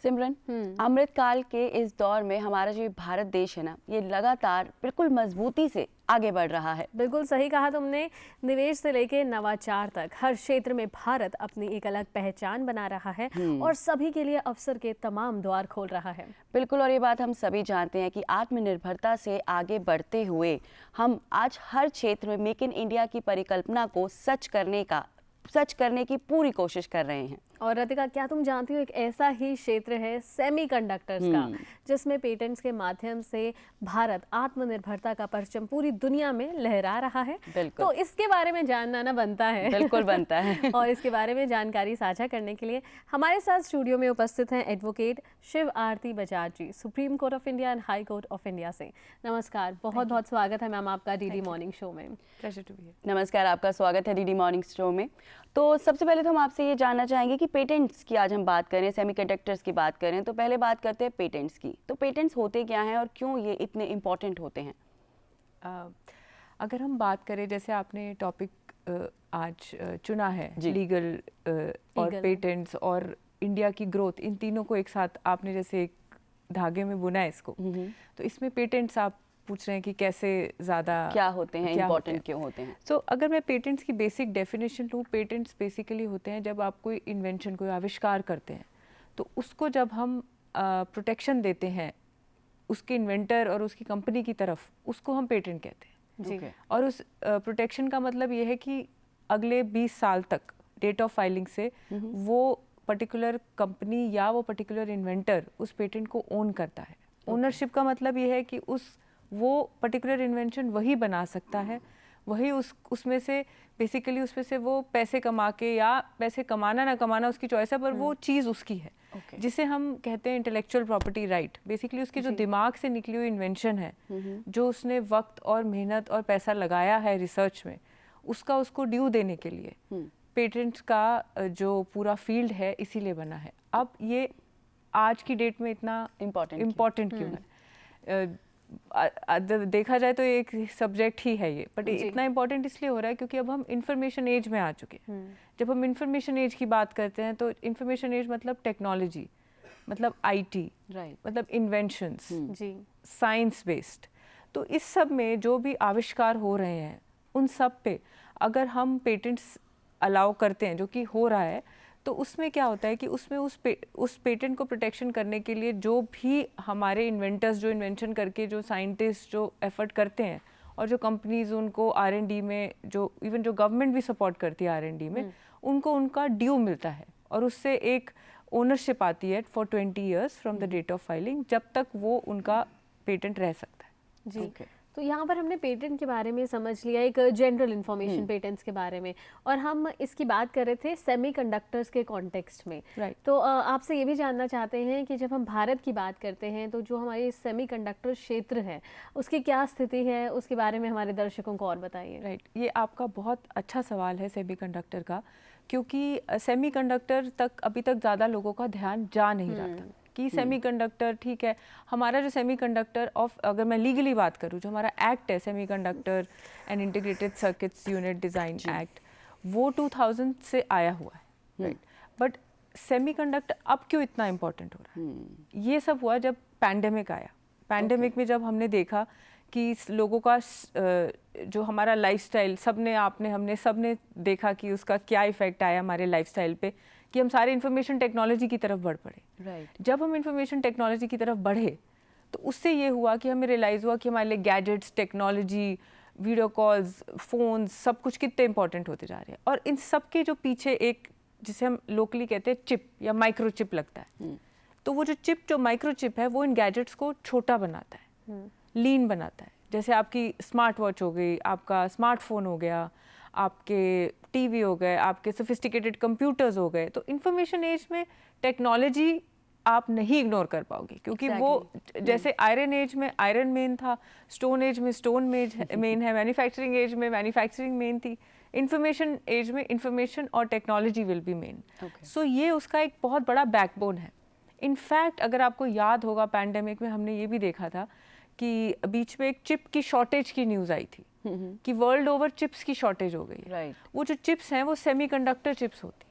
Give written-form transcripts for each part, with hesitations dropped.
सिमरन, अमृतकाल के इस दौर में हमारा जो ये भारत देश है ना, ये लगातार बिल्कुल मजबूती से आगे बढ़ रहा है। बिल्कुल सही कहा तुमने। निवेश से लेके नवाचार तक हर क्षेत्र में भारत अपनी एक अलग पहचान बना रहा है और सभी के लिए अवसर के तमाम द्वार खोल रहा है। बिल्कुल, और ये बात हम सभी जानते हैं कि आत्मनिर्भरता से आगे बढ़ते हुए हम आज हर क्षेत्र में मेक इन इंडिया की परिकल्पना को सच करने की पूरी कोशिश कर रहे हैं। और रतिका, क्या तुम जानती हो एक ऐसा ही क्षेत्र है सेमीकंडक्टर्स का, जिसमें पेटेंट्स के माध्यम से भारत आत्मनिर्भरता का परचम पूरी दुनिया में लहरा रहा है। तो इसके बारे में जानना ना बनता है। बिल्कुल बनता है। और इसके बारे में जानकारी साझा करने के लिए हमारे साथ स्टूडियो में उपस्थित हैं advocate Shiv Aarti Bajaj ji, supreme court of India and high court of India से। नमस्कार, बहुत बहुत स्वागत है मैम आपका डीडी मॉर्निंग शो में। Pleasure to be here. नमस्कार, आपका स्वागत है डीडी मॉर्निंग शो में। तो सबसे पहले तो हम आपसे ये जानना चाहेंगे कि पेटेंट्स की आज हम बात करें, सेमीकंडक्टर्स की बात करें, तो पहले बात करते हैं पेटेंट्स की। तो पेटेंट्स होते क्या हैं और क्यों ये इतने इम्पोर्टेंट होते हैं? अगर हम बात करें, जैसे आपने टॉपिक आज चुना है, लीगल और पेटेंट्स और इंडिया की ग्रोथ, इन तीनों को एक साथ आपने जैसे एक धागे में बुना है इसको, तो इसमें पेटेंट्स आप पूछ रहे हैं कि कैसे ज़्यादा क्या होते हैं, इम्पोर्टेंट क्यों होते हैं? सो अगर मैं पेटेंट्स की बेसिक डेफिनेशन लूँ, पेटेंट्स बेसिकली होते हैं जब आप कोई इन्वेंशन, कोई आविष्कार करते हैं, तो उसको जब हम प्रोटेक्शन देते हैं उसके इन्वेंटर और उसकी कंपनी की तरफ, उसको हम पेटेंट कहते हैं जी। और उस प्रोटेक्शन का मतलब ये है कि अगले 20 साल तक डेट ऑफ फाइलिंग से वो पर्टिकुलर कंपनी या वो पर्टिकुलर इन्वेंटर उस पेटेंट को ओन करता है। ओनरशिप का मतलब ये है कि वो पर्टिकुलर इन्वेंशन वही बना सकता है, वही उसमें से बेसिकली उसमें से वो पैसे कमा के, या पैसे कमाना ना कमाना उसकी चॉइस है, पर वो चीज़ उसकी है, जिसे हम कहते हैं इंटेलेक्चुअल प्रॉपर्टी राइट। बेसिकली उसकी जो दिमाग से निकली हुई इन्वेंशन है, जो उसने वक्त और मेहनत और पैसा लगाया है रिसर्च में, उसका उसको ड्यू देने के लिए पेटेंट्स का जो पूरा फील्ड है इसीलिए बना है। अब ये आज की डेट में इतना इम्पोर्टेंट क्यों है? देखा जाए तो एक सब्जेक्ट ही है ये, बट इतना इम्पोर्टेंट इसलिए हो रहा है क्योंकि अब हम इंफॉर्मेशन एज में आ चुके हैं। जब हम इंफॉर्मेशन एज की बात करते हैं तो इंफॉर्मेशन एज मतलब टेक्नोलॉजी, मतलब आईटी, मतलब इन्वेंशंस, साइंस बेस्ड। तो इस सब में जो भी आविष्कार हो रहे हैं, उन सब पे अगर हम पेटेंट्स अलाउ करते हैं, जो कि हो रहा है, तो उसमें क्या होता है कि उसमें उस पेटेंट को प्रोटेक्शन करने के लिए जो भी हमारे इन्वेंटर्स जो इन्वेंशन करके, जो साइंटिस्ट जो एफर्ट करते हैं, और जो कंपनीज उनको R&D में, जो इवन जो गवर्नमेंट भी सपोर्ट करती है R&D में, उनको उनका ड्यू मिलता है और उससे एक ओनरशिप आती है for 20 years from the date of filing, जब तक वो उनका पेटेंट रह सकता है। जी। तो यहाँ पर हमने पेटेंट के बारे में समझ लिया, एक जनरल इन्फॉर्मेशन पेटेंट्स के बारे में, और हम इसकी बात कर रहे थे सेमीकंडक्टर्स के कॉन्टेक्स्ट में। तो आपसे ये भी जानना चाहते हैं कि जब हम भारत की बात करते हैं तो जो हमारे सेमीकंडक्टर क्षेत्र है उसकी क्या स्थिति है, उसके बारे में हमारे दर्शकों को और बताइए। ये आपका बहुत अच्छा सवाल है सेमीकंडक्टर का, क्योंकि सेमीकंडक्टर तक अभी तक ज़्यादा लोगों का ध्यान जा नहीं रहा था कि सेमीकंडक्टर, ठीक है, हमारा जो सेमीकंडक्टर ऑफ, अगर मैं लीगली बात करूँ, जो हमारा एक्ट है semiconductor and integrated circuits unit design act, वो 2000 से आया हुआ है, राइट। बट सेमीकंडक्टर अब क्यों इतना इम्पोर्टेंट हो रहा है? ये सब हुआ जब पैंडेमिक आया। पैंडेमिक में जब हमने देखा कि लोगों का जो हमारा लाइफस्टाइल, हमने सबने देखा कि उसका क्या इफेक्ट आया हमारे लाइफस्टाइल पे, कि हम सारे इंफॉर्मेशन टेक्नोलॉजी की तरफ बढ़ पड़े। जब हम इंफॉर्मेशन टेक्नोलॉजी की तरफ बढ़े तो उससे ये हुआ कि हमें रियलाइज़ हुआ कि हमारे लिए gadgets, technology, video calls, phones, सब कुछ कितने इंपॉर्टेंट होते जा रहे हैं। और इन सब के जो पीछे एक, जिसे हम लोकली कहते हैं चिप या माइक्रो चिप लगता है, तो वो जो माइक्रो चिप है वो इन गैजेट्स को छोटा बनाता है, लीन बनाता है। जैसे आपकी स्मार्ट वॉच हो गई, आपका स्मार्टफोन हो गया, आपके टीवी हो गए, आपके सोफिस्टिकेटेड कंप्यूटर्स हो गए। तो इंफॉर्मेशन एज में टेक्नोलॉजी आप नहीं इग्नोर कर पाओगे, क्योंकि वो जैसे आयरन एज में आयरन मेन था, स्टोन एज में स्टोन मेन है, मैन्युफैक्चरिंग एज में मैन्युफैक्चरिंग मेन थी, इंफॉर्मेशन एज में इंफॉर्मेशन और टेक्नोलॉजी विल बी मेन। सो ये उसका एक बहुत बड़ा बैकबोन है। इनफैक्ट अगर आपको याद होगा, पैंडेमिक में हमने ये भी देखा था कि बीच में एक चिप की शॉर्टेज की न्यूज़ आई थी कि वर्ल्ड ओवर चिप्स की शॉर्टेज हो गई है। वो जो चिप्स हैं वो सेमीकंडक्टर चिप्स होती हैं।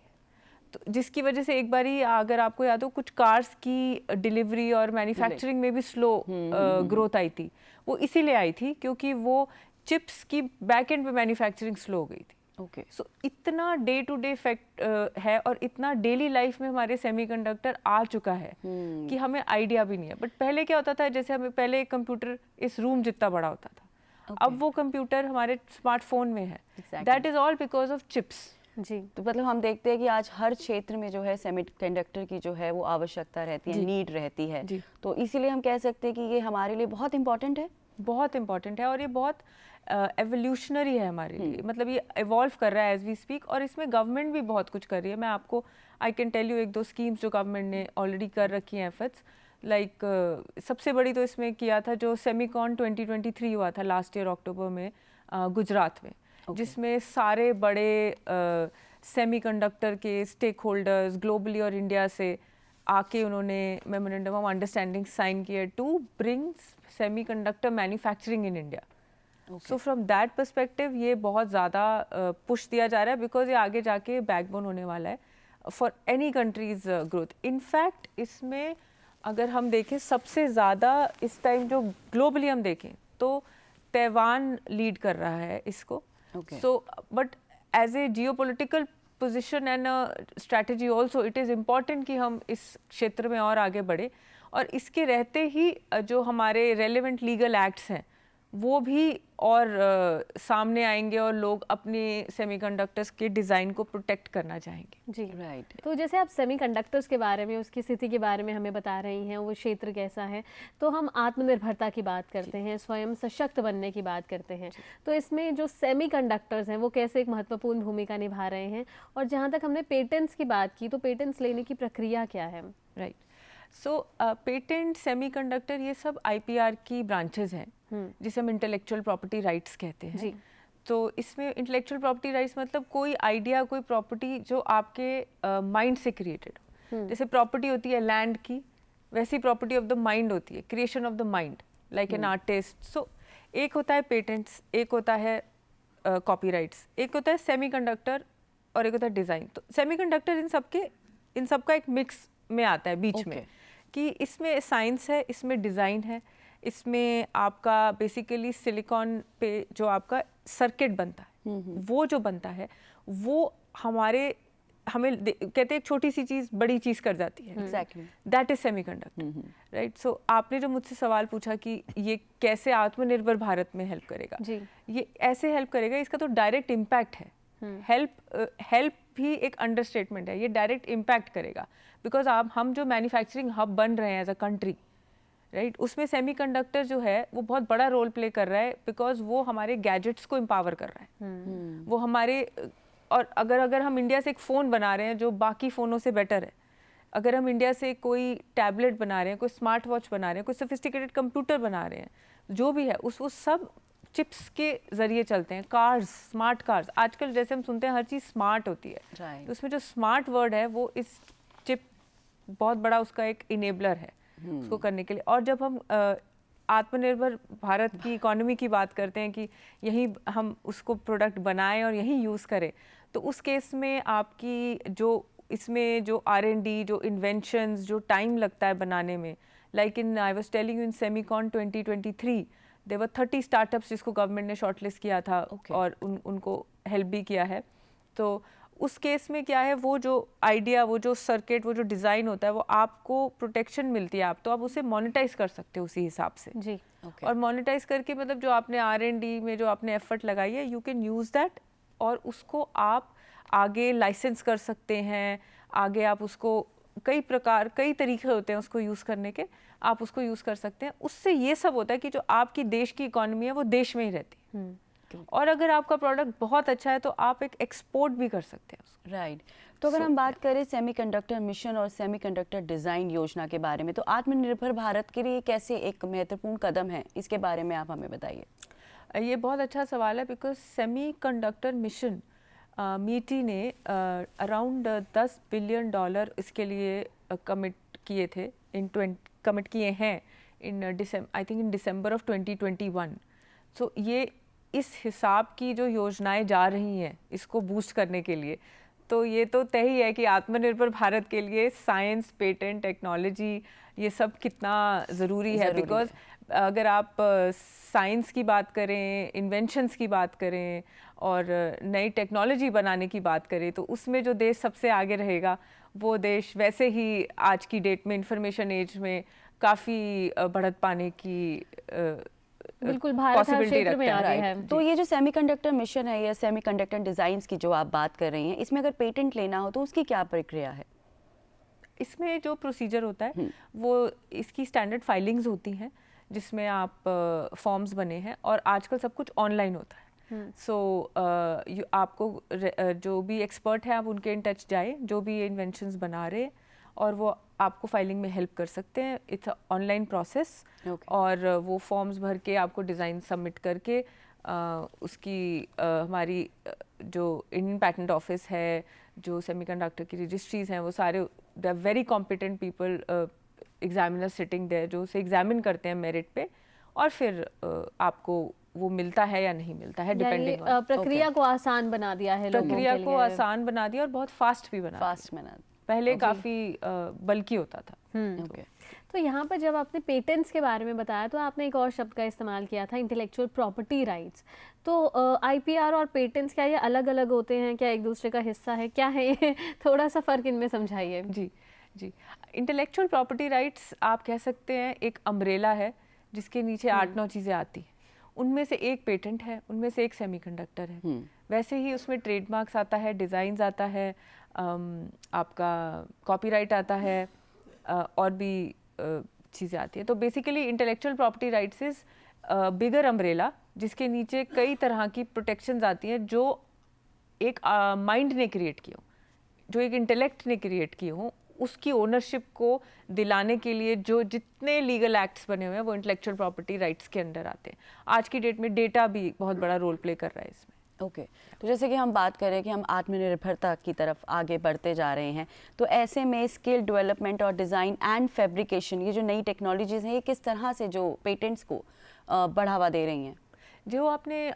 तो जिसकी वजह से एक बारी अगर आपको याद हो कुछ कार्स की डिलीवरी और मैन्युफैक्चरिंग में भी स्लो ग्रोथ आई थी। वो इसीलिए आई थी क्योंकि वो चिप्स की बैक एंड पे मैन्युफैक्चरिंग स्लो हो गई थी। ओके सो इतना डे टू डे इफेक्ट है और इतना डेली लाइफ में हमारे सेमीकंडक्टर आ चुका है कि हमें आइडिया भी नहीं है। बट पहले क्या होता था, जैसे हमें पहले एक कंप्यूटर इस रूम जितना बड़ा होता था, अब वो कंप्यूटर हमारे स्मार्टफोन में है। That is all because of chips. जी, तो मतलब हम देखते हैं कि आज हर क्षेत्र में जो है सेमीकंडक्टर की जो है वो आवश्यकता रहती है, नीड रहती है। जी। तो इसीलिए हम कह सकते हैं कि ये हमारे लिए बहुत इंपॉर्टेंट है। बहुत इंपॉर्टेंट है और ये बहुत एवोल्यूशनरी है हमारे लिए। मतलब ये इवॉल्व कर रहा है एज वी स्पीक, और इसमें गवर्नमेंट भी बहुत कुछ कर रही है। मैं आपको आई कैन टेल यू एक दो स्कीम्स जो गवर्नमेंट ने ऑलरेडी कर रखी हैं एफर्ट्स। लाइक सबसे बड़ी तो इसमें किया था जो सेमीकॉन 2023 हुआ था लास्ट ईयर अक्टूबर में गुजरात में, जिसमें सारे बड़े सेमीकंडक्टर के स्टेक होल्डर्स ग्लोबली और इंडिया से आके उन्होंने मेमोरेंडम ऑफ अंडरस्टैंडिंग साइन किया to bring semiconductor manufacturing in India. So from that perspective ये बहुत ज़्यादा पुश दिया जा रहा है बिकॉज ये आगे जाके बैकबोन होने वाला है for any countries growth. In fact इसमें अगर हम देखें सबसे ज़्यादा इस टाइम जो ग्लोबली हम देखें तो ताइवान लीड कर रहा है इसको। So but as a geopolitical position and strategy also it is important कि हम इस क्षेत्र में और आगे बढ़े, और इसके रहते ही जो हमारे रेलेवेंट लीगल एक्ट्स हैं वो भी और सामने आएंगे और लोग अपने सेमीकंडक्टर्स के डिज़ाइन को प्रोटेक्ट करना चाहेंगे। जी, राइट। तो जैसे आप सेमीकंडक्टर्स के बारे में, उसकी स्थिति के बारे में हमें बता रही हैं, वो क्षेत्र कैसा है, तो हम आत्मनिर्भरता की बात करते हैं, स्वयं सशक्त बनने की बात करते हैं। तो इसमें जो सेमीकंडक्टर्स हैं वो कैसे एक महत्वपूर्ण भूमिका निभा रहे हैं, और जहाँ तक हमने पेटेंट्स की बात की तो पेटेंट्स लेने की प्रक्रिया क्या है? राइट। सो पेटेंट, सेमीकंडक्टर, ये सब आईपीआर की ब्रांचेज हैं जिसे हम इंटेलेक्चुअल प्रॉपर्टी राइट्स कहते हैं। जी। तो इसमें इंटेलेक्चुअल प्रॉपर्टी राइट्स मतलब कोई आइडिया, कोई प्रॉपर्टी जो आपके माइंड से क्रिएटेड हो। जैसे प्रॉपर्टी होती है लैंड की, वैसी प्रॉपर्टी ऑफ द माइंड होती है, creation of the mind, like an artist. So एक होता है पेटेंट्स, एक होता है कॉपीराइट्स, एक होता है सेमीकंडक्टर और एक होता है डिज़ाइन। तो सेमीकंडक्टर इन सबका एक मिक्स में आता है बीच में, कि इसमें साइंस है, इसमें डिज़ाइन है, इसमें आपका बेसिकली सिलिकॉन पे जो आपका सर्किट बनता है वो जो बनता है वो हमें कहते हैं एक छोटी सी चीज़ बड़ी चीज़ कर जाती है। Exactly, that is semiconductor, right. So आपने जो मुझसे सवाल पूछा कि ये कैसे आत्मनिर्भर भारत में हेल्प करेगा, जी। ये ऐसे हेल्प करेगा, इसका तो डायरेक्ट इम्पैक्ट है। हेल्प भी एक अंडरस्टेटमेंट है, ये डायरेक्ट इम्पैक्ट करेगा बिकॉज हम जो मैन्युफैक्चरिंग हब बन रहे हैं एज अ कंट्री, राइट, उसमें सेमीकंडक्टर जो है वो बहुत बड़ा रोल प्ले कर रहा है बिकॉज वो हमारे गैजेट्स को एम्पावर कर रहा है। वो हमारे, और अगर हम इंडिया से एक फ़ोन बना रहे हैं जो बाकी फ़ोनों से बेटर है, अगर हम इंडिया से कोई टैबलेट बना रहे हैं, कोई स्मार्ट वॉच बना रहे हैं, कोई सोफिस्टिकेटेड कंप्यूटर बना रहे हैं, जो भी है वो सब चिप्स के ज़रिए चलते हैं। कार्स, स्मार्ट कार्स, आजकल जैसे हम सुनते हैं हर चीज़ स्मार्ट होती है, तो उसमें जो स्मार्ट वर्ड है वो इस चिप बहुत बड़ा उसका एक इनेबलर है उसको करने के लिए। और जब हम आत्मनिर्भर भारत की इकोनॉमी की बात करते हैं कि यहीं हम उसको प्रोडक्ट बनाएं और यहीं यूज़ करें, तो उस केस में आपकी जो इसमें जो R&D, जो इन्वेंशंस, जो टाइम लगता है बनाने में, like in I was telling you in semicon 2023 there were 30 startups जिसको गवर्नमेंट ने शॉर्टलिस्ट किया था और उनको हेल्प भी किया है। तो उस केस में क्या है, वो जो आइडिया, वो जो सर्किट, वो जो डिज़ाइन होता है, वो आपको प्रोटेक्शन मिलती है, आप उसे मोनेटाइज कर सकते हो उसी हिसाब से। जी। और मोनेटाइज करके मतलब जो आपने R&D में जो आपने एफर्ट लगाई है, यू कैन यूज़ दैट, और उसको आप आगे लाइसेंस कर सकते हैं, आगे आप उसको कई तरीके होते हैं उसको यूज़ करने के, आप उसको यूज़ कर सकते हैं। उससे ये सब होता है कि जो आपकी देश की इकोनॉमी है वो देश में ही रहती है, और अगर आपका प्रोडक्ट बहुत अच्छा है तो आप एक एक्सपोर्ट भी कर सकते हैं उसको। राइट। तो अगर हम बात करें सेमीकंडक्टर मिशन और सेमीकंडक्टर डिज़ाइन योजना के बारे में, तो आत्मनिर्भर भारत के लिए कैसे एक महत्वपूर्ण कदम है, इसके बारे में आप हमें बताइए। ये बहुत अच्छा सवाल है बिकॉज सेमीकंडक्टर मिशन मीटी ने अराउंड $10 बिलियन इसके लिए कमिट किए थे, कमिट किए हैं इन दिसंबर ऑफ 2021। सो ये इस हिसाब की जो योजनाएं जा रही हैं इसको बूस्ट करने के लिए, तो ये तो तय ही है कि आत्मनिर्भर भारत के लिए साइंस, पेटेंट, टेक्नोलॉजी ये सब कितना ज़रूरी है। बिकॉज अगर आप साइंस की बात करें, इन्वेंशंस की बात करें और नई टेक्नोलॉजी बनाने की बात करें, तो उसमें जो देश सबसे आगे रहेगा वो देश वैसे ही आज की डेट में इंफॉर्मेशन एज में काफ़ी बढ़त पाने की बिल्कुल भारत हर क्षेत्र में आगे है। तो ये जो सेमीकंडक्टर मिशन है या सेमीकंडक्टर डिज़ाइंस की जो आप बात कर रही हैं, इसमें अगर पेटेंट लेना हो तो उसकी क्या प्रक्रिया है? इसमें जो प्रोसीजर होता है वो इसकी स्टैंडर्ड फाइलिंग्स होती हैं जिसमें आप फॉर्म्स बने हैं और आजकल सब कुछ ऑनलाइन होता है। सो आपको जो भी एक्सपर्ट है आप उनके इन टच जाए, जो भी इन्वेंशंस बना रहे हैं, और वो आपको फाइलिंग में हेल्प कर सकते हैं। इट्स ऑनलाइन प्रोसेस और वो फॉर्म्स भर के आपको डिज़ाइन सबमिट करके उसकी हमारी जो इंडियन पैटेंट ऑफिस है, जो सेमीकंडक्टर की रजिस्ट्रीज हैं, वो सारे they are very competent people, examiner sitting there, जो उसे एग्जामिन करते हैं मेरिट पे, और फिर आपको वो मिलता है या नहीं मिलता है, डिपेंडिंग ऑन। प्रक्रिया को आसान बना दिया है, प्रक्रिया को आसान बना दिया और बहुत फास्ट भी बना दिया। पहले काफ़ी बल्की होता था। तो यहाँ पर जब आपने पेटेंट्स के बारे में बताया तो आपने एक और शब्द का इस्तेमाल किया था, इंटेलेक्चुअल प्रॉपर्टी राइट्स। तो आईपीआर और पेटेंट्स क्या ये अलग अलग होते हैं, क्या एक दूसरे का हिस्सा है, क्या है ये? थोड़ा सा फ़र्क इनमें समझाइए। जी जी, इंटेलेक्चुअल प्रॉपर्टी राइट्स आप कह सकते हैं एक अम्ब्रेला है जिसके नीचे 8-9 चीज़ें आती हैं। उनमें से एक पेटेंट है, उनमें से एक सेमीकंडक्टर है। वैसे ही उसमें ट्रेडमार्क्स आता है, डिज़ाइंस आता है, आपका कॉपीराइट आता है, और भी चीज़ें आती हैं। तो basically intellectual property rights is bigger umbrella जिसके नीचे कई तरह की प्रोटेक्शंस आती हैं जो एक माइंड ने क्रिएट की हो, जो एक इंटेलेक्ट ने क्रिएट की हो, उसकी ओनरशिप को दिलाने के लिए जो जितने लीगल एक्ट्स बने हुए हैं वो इंटेलेक्चुअल प्रॉपर्टी राइट्स के अंडर आते हैं। आज की डेट में डेटा भी बहुत बड़ा रोल प्ले कर रहा है इसमें। ओके तो जैसे कि हम बात करें कि हम आत्मनिर्भरता की तरफ आगे बढ़ते जा रहे हैं, तो ऐसे में स्किल डेवलपमेंट और डिज़ाइन एंड फैब्रिकेशन, ये जो नई टेक्नोलॉजीज़ हैं, ये किस तरह से जो पेटेंट्स को बढ़ावा दे रही हैं? जो आपने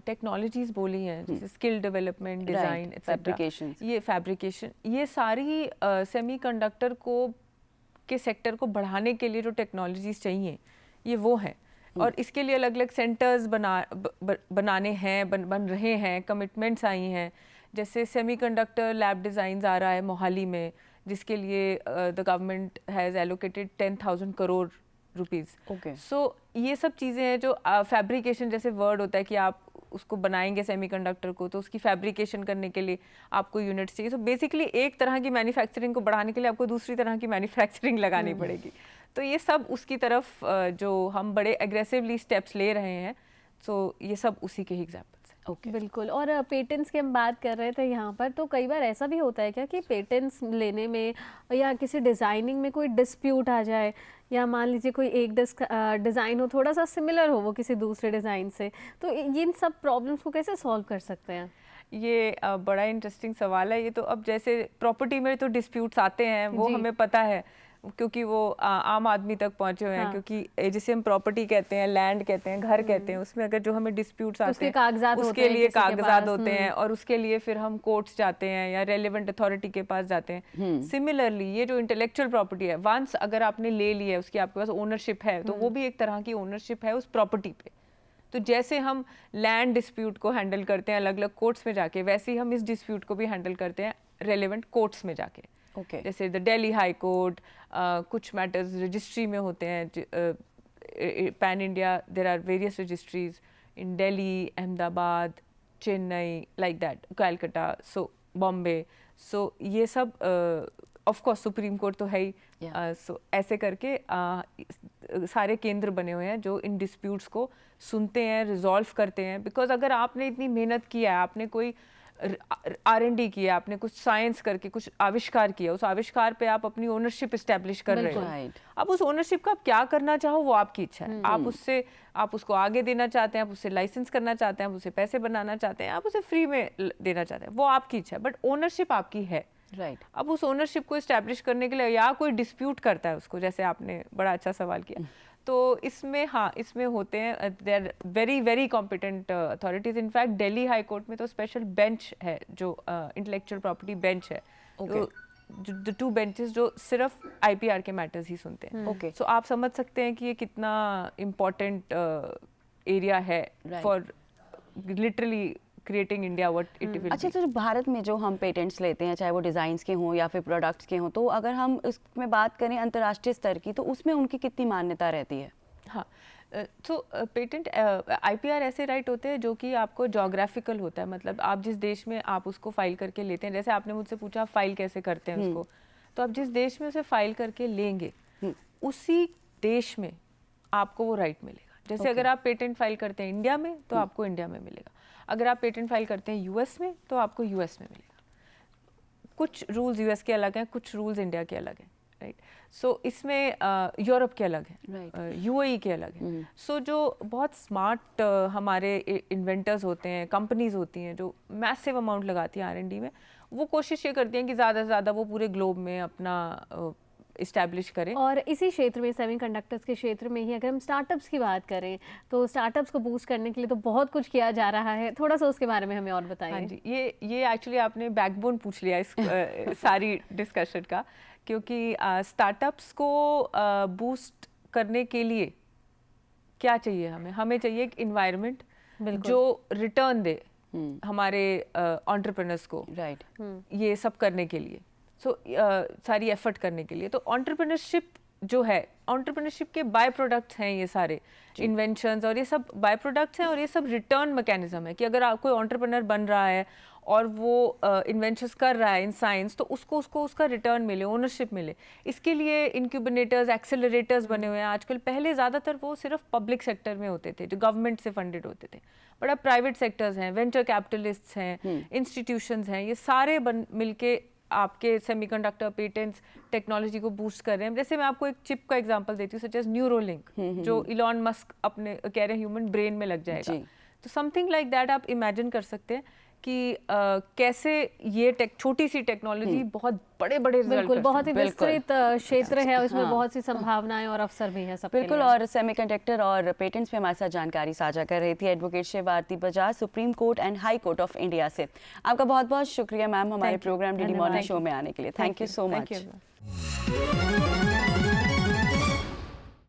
टेक्नोलॉजीज़ बोली हैं जैसे स्किल डेवलपमेंट, डिज़ाइन, फैब्रिकेशन, ये फैब्रिकेशन, ये सारी सेमीकंडक्टर को के सेक्टर को बढ़ाने के लिए जो टेक्नोलॉजीज़ चाहिए ये वो हैं। और इसके लिए अलग अलग सेंटर्स बनाने हैं, बन रहे हैं, कमिटमेंट्स आई हैं। जैसे सेमीकंडक्टर लैब डिज़ाइन आ रहा है मोहाली में, जिसके लिए the government has allocated 10,000 crore rupees. So ये सब चीज़ें हैं जो फैब्रिकेशन जैसे वर्ड होता है कि आप उसको बनाएंगे सेमीकंडक्टर को, तो उसकी फैब्रिकेशन करने के लिए आपको यूनिट्स चाहिए। सो बेसिकली एक तरह की मैन्युफैक्चरिंग को बढ़ाने के लिए आपको दूसरी तरह की मैन्युफैक्चरिंग लगानी पड़ेगी। तो ये सब उसकी तरफ जो हम बड़े एग्रेसिवली स्टेप्स ले रहे हैं, सो ये सब उसी के ही एग्जाम्पल्स हैं। ओके बिल्कुल। और पेटेंट्स की हम बात कर रहे थे यहाँ पर, तो कई बार ऐसा भी होता है क्या कि पेटेंट्स लेने में या किसी डिज़ाइनिंग में कोई डिस्प्यूट आ जाए, या मान लीजिए कोई एक डिज़ाइन हो थोड़ा सा सिमिलर हो वो किसी दूसरे डिज़ाइन से, तो इन सब प्रॉब्लम्स को कैसे सॉल्व कर सकते हैं? ये बड़ा इंटरेस्टिंग सवाल है। ये तो अब जैसे प्रॉपर्टी में तो डिस्प्यूट्स आते हैं, वो हमें पता है क्योंकि वो आम आदमी तक पहुंचे हुए हैं। क्योंकि जिसे हम प्रॉपर्टी कहते हैं, लैंड कहते हैं, घर कहते हैं, उसमें अगर जो हमें डिस्प्यूट्स आते हैं उसके लिए कागजात होते हैं और उसके लिए फिर हम कोर्ट्स जाते हैं या रेलेवेंट अथॉरिटी के पास जाते हैं। सिमिलरली ये जो इंटेलेक्चुअल प्रॉपर्टी है, वंस अगर आपने ले ली है, उसकी आपके पास ओनरशिप है, तो वो भी एक तरह की ओनरशिप है उस प्रॉपर्टी पे। तो जैसे हम लैंड डिस्प्यूट को हैंडल करते हैं अलग अलग कोर्ट्स में जाके, वैसे ही हम इस डिस्प्यूट को भी हैंडल करते हैं रेलेवेंट कोर्ट्स में जाके। जैसे द दिल्ली हाई कोर्ट, कुछ मैटर्स रजिस्ट्री में होते हैं, pan India there are various registries in Delhi, Ahmedabad, Chennai, like that, Calcutta, so Bombay. So ये सब ऑफ कोर्स सुप्रीम कोर्ट तो है ही। सो ऐसे करके सारे केंद्र बने हुए हैं जो इन डिस्प्यूट्स को सुनते हैं, रिजॉल्व करते हैं। बिकॉज अगर आपने इतनी मेहनत की है, आपने कोई R&D किया, आपने कुछ साइंस करके कुछ आविष्कार किया, उस आविष्कार पे आप अपनी ओनरशिप इस्टेब्लिश कर रहे हो। अब उस ओनरशिप का आप क्या करना चाहो वो आपकी इच्छा है। आप उसको आगे देना चाहते हैं, आप उससे लाइसेंस करना चाहते हैं, आप उसे पैसे बनाना चाहते हैं, आप उसे फ्री में देना चाहते हैं, वो आपकी इच्छा है। बट ओनरशिप आपकी है। राइट। अब उस ओनरशिप को इस्टेब्लिश करने के लिए या कोई डिस्प्यूट करता है उसको, जैसे आपने बड़ा अच्छा सवाल किया, तो इसमें हाँ इसमें होते हैं they are very very competent authorities. In fact Delhi high court में तो स्पेशल बेंच है जो इंटेलेक्चुअल प्रॉपर्टी बेंच है, द 2 बेंचेस जो सिर्फ IPR के मैटर्स ही सुनते हैं। ओके। सो आप समझ सकते हैं कि ये कितना इम्पोर्टेंट एरिया है for literally creating India what it will. अच्छा, तो जो भारत में जो हम पेटेंट्स लेते हैं, चाहे वो डिज़ाइंस के हों या फिर प्रोडक्ट्स के हों, तो अगर हम इसमें बात करें अंतर्राष्ट्रीय स्तर की, तो उसमें उनकी कितनी मान्यता रहती है? हाँ, तो पेटेंट IPR ऐसे राइट होते हैं जो कि आपको जोग्राफिकल होता है, मतलब आप जिस देश में आप उसको फाइल करके लेते हैं, जैसे आपने मुझसे पूछा फाइल कैसे करते हैं उसको, तो आप जिस देश में उसे फाइल करके लेंगे उसी देश में आपको वो राइट मिलेगा। जैसे अगर आप पेटेंट फाइल करते हैं इंडिया में तो आपको इंडिया में मिलेगा, अगर आप पेटेंट फाइल करते हैं US में तो आपको US में मिलेगा। कुछ रूल्स US के अलग हैं, कुछ रूल्स इंडिया के अलग हैं, राइट। सो इसमें यूरोप के अलग हैं, UAE के अलग हैं। सो जो बहुत स्मार्ट हमारे इन्वेंटर्स होते हैं, कंपनीज होती हैं जो मैसिव अमाउंट लगाती हैं R&D में, वो कोशिश ये करती हैं कि ज़्यादा से ज़्यादा वो पूरे ग्लोब में अपना इस्टेब्लिश करें। और इसी क्षेत्र में, सेमीकंडक्टर्स के क्षेत्र में ही अगर हम स्टार्टअप्स की बात करें, तो स्टार्टअप्स को बूस्ट करने के लिए तो बहुत कुछ किया जा रहा है, थोड़ा सा उसके बारे में हमें और बताइए। हाँ जी, ये एक्चुअली आपने बैकबोन पूछ लिया इस सारी डिस्कशन का, क्योंकि स्टार्टअप्स को बूस्ट करने के लिए क्या चाहिए हमें चाहिए एक इन्वायरमेंट जो रिटर्न दे हमारे एंटरप्रेन्योर्स को, राइट। ये सब करने के लिए, सारी एफर्ट करने के लिए। तो एंटरप्रेन्योरशिप जो है, एंटरप्रेन्योरशिप के बाय प्रोडक्ट्स हैं ये सारे इन्वेंशंस, और ये सब बाय प्रोडक्ट्स हैं, और ये सब रिटर्न मैकेनिज्म है कि अगर आप कोई एंटरप्रेन्योर बन रहा है और वो इन्वेंशंस कर रहा है इन साइंस, तो उसको उसका रिटर्न मिले, ओनरशिप मिले। इसके लिए इनक्यूबेटर्स, एक्सेलरेटर्स बने हुए हैं आजकल। पहले ज़्यादातर वो सिर्फ पब्लिक सेक्टर में होते थे जो गवर्नमेंट से फंडेड होते थे, बट अब प्राइवेट सेक्टर्स हैं, वेंचर कैपिटलिस्ट्स हैं, इंस्टीट्यूशंस हैं, ये सारे मिलके आपके सेमीकंडक्टर पेटेंट्स टेक्नोलॉजी को बूस्ट कर रहे हैं। जैसे मैं आपको एक चिप का एग्जांपल देती हूँ, सच एज न्यूरोलिंक, जो इलॉन मस्क अपने कह रहे हैं ह्यूमन ब्रेन में लग जाएगा। तो समथिंग लाइक दैट आप इमेजिन कर सकते हैं कि कैसे ये छोटी सी टेक्नोलॉजी बहुत बड़े रिजल्ट, बिल्कुल बहुत ही विस्तृत क्षेत्र है, उसमें बहुत सी संभावनाएं और अवसर भी हैं सबके लिए। बिल्कुल। और सेमीकंडक्टर और पेटेंट्स पे हमारे साथ जानकारी साझा कर रही थी advocate Shiv Aarti Bajaj, supreme court and high court of India से। आपका बहुत बहुत शुक्रिया मैम हमारे प्रोग्राम डीडी मॉर्निंग शो में आने के लिए। Thank you so much.